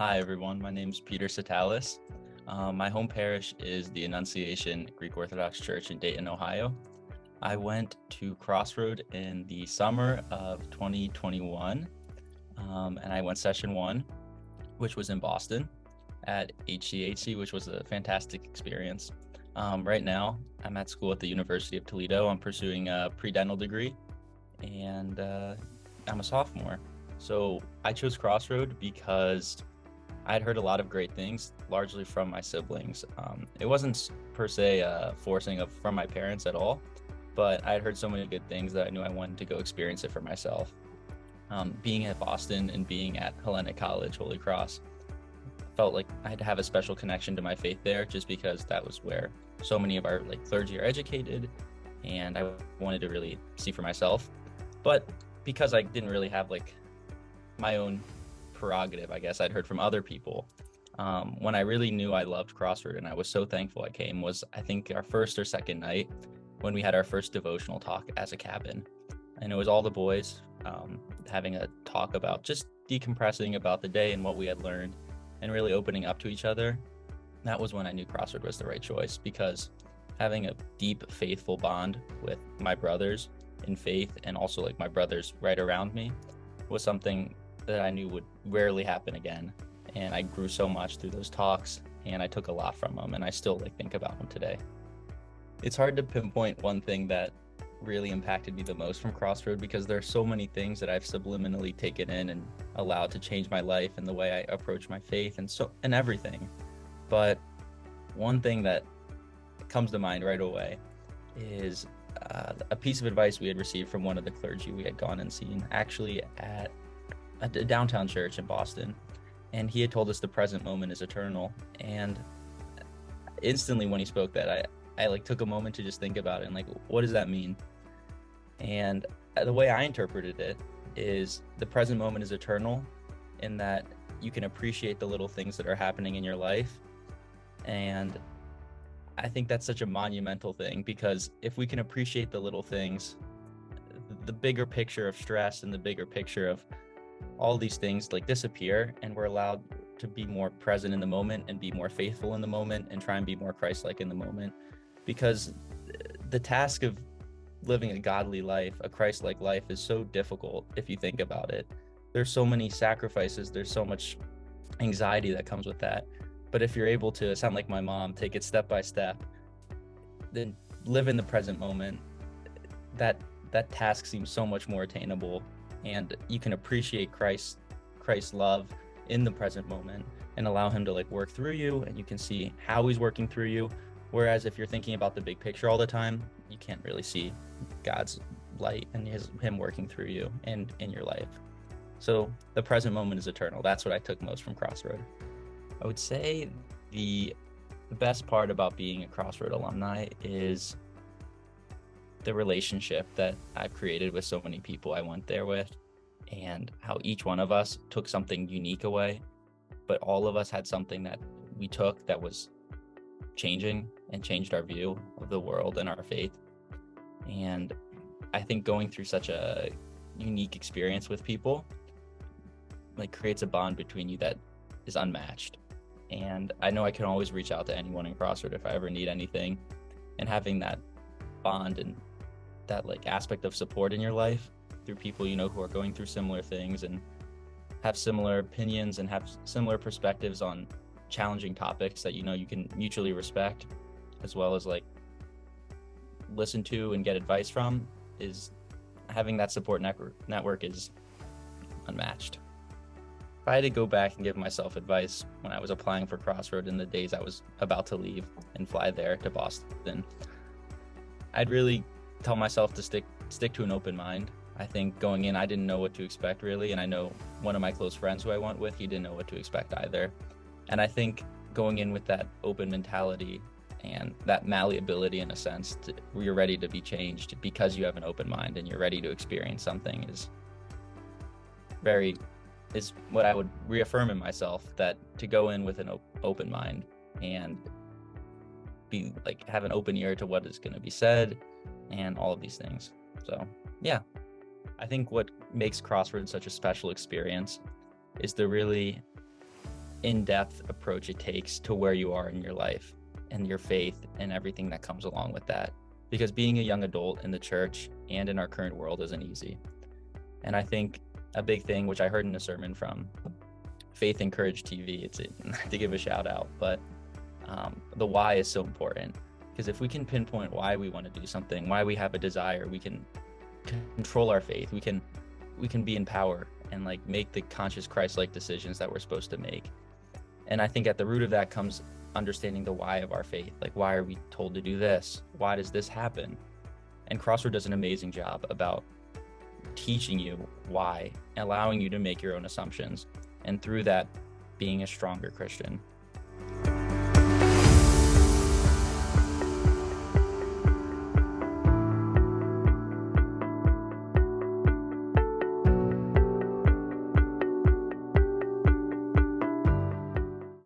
Hi, everyone. My name is Peter Tsatalis. My home parish is the Annunciation Greek Orthodox Church in Dayton, Ohio. I went to CrossRoad in the summer of 2021, and I went session one, which was in Boston at HCHC, which was a fantastic experience. Right now, I'm at school at the University of Toledo. I'm pursuing a pre-dental degree, and I'm a sophomore. So I chose CrossRoad because I'd heard a lot of great things, largely from my siblings. It wasn't per se forcing from my parents at all, but I'd heard so many good things that I knew I wanted to go experience it for myself. Being at Boston and being at Hellenic College, Holy Cross, felt like I had to have a special connection to my faith there, just because that was where so many of our clergy are educated, and I wanted to really see for myself. But because I didn't really have my own prerogative, I guess I'd heard from other people. When I really knew I loved CrossRoad, and I was so thankful I came, was I think our first or second night when we had our first devotional talk as a cabin. And it was all the boys having a talk about just decompressing about the day and what we had learned and really opening up to each other. That was when I knew CrossRoad was the right choice, because having a deep, faithful bond with my brothers in faith, and also my brothers right around me, was something that I knew would rarely happen again. And I grew so much through those talks, and I took a lot from them, and I still think about them today. It's hard to pinpoint one thing that really impacted me the most from CrossRoad, because there are so many things that I've subliminally taken in and allowed to change my life and the way I approach my faith and everything. But one thing that comes to mind right away is a piece of advice we had received from one of the clergy we had gone and seen, actually at a downtown church in Boston. And he had told us the present moment is eternal. And instantly when he spoke that, I took a moment to just think about it and what does that mean? And the way I interpreted it is the present moment is eternal, in that you can appreciate the little things that are happening in your life. And I think that's such a monumental thing, because if we can appreciate the little things, the bigger picture of stress and the bigger picture of all these things disappear, and we're allowed to be more present in the moment and be more faithful in the moment and try and be more Christ-like in the moment. Because the task of living a godly life, a Christ-like life, is so difficult if you think about it. There's so many sacrifices, there's so much anxiety that comes with that. But if you're able to, sound like my mom, take it step by step, then live in the present moment, that task seems so much more attainable, and you can appreciate Christ's love in the present moment and allow him to work through you, and you can see how he's working through you. Whereas if you're thinking about the big picture all the time, you can't really see God's light and him working through you and in your life. So the present moment is eternal. That's what I took most from CrossRoad. I would say the best part about being a CrossRoad alumni is the relationship that I've created with so many people I went there with, and how each one of us took something unique away, but all of us had something that we took that was changing and changed our view of the world and our faith. And I think going through such a unique experience with people creates a bond between you that is unmatched. And I know I can always reach out to anyone in CrossRoad if I ever need anything, and having that bond and that aspect of support in your life through people who are going through similar things and have similar opinions and have similar perspectives on challenging topics that you can mutually respect, as well as listen to and get advice from, is having that support network is unmatched. If I had to go back and give myself advice when I was applying for CrossRoad in the days I was about to leave and fly there to Boston, I'd really tell myself to stick to an open mind. I think going in, I didn't know what to expect really, and I know one of my close friends who I went with, he didn't know what to expect either. And I think going in with that open mentality and that malleability, in a sense, where you're ready to be changed because you have an open mind and you're ready to experience something, is what I would reaffirm in myself, that to go in with an open mind and be have an open ear to what is going to be said and all of these things. So yeah, I think what makes CrossRoad such a special experience is the really in-depth approach it takes to where you are in your life and your faith and everything that comes along with that. Because being a young adult in the church and in our current world isn't easy. And I think a big thing, which I heard in a sermon from Faith and Courage TV, it's to give a shout out, but the why is so important. Because if we can pinpoint why we want to do something, why we have a desire, we can control our faith. We can be in power and like make the conscious Christ-like decisions that we're supposed to make. And I think at the root of that comes understanding the why of our faith. Like, why are we told to do this? Why does this happen? And CrossRoad does an amazing job about teaching you why, allowing you to make your own assumptions, and through that, being a stronger Christian.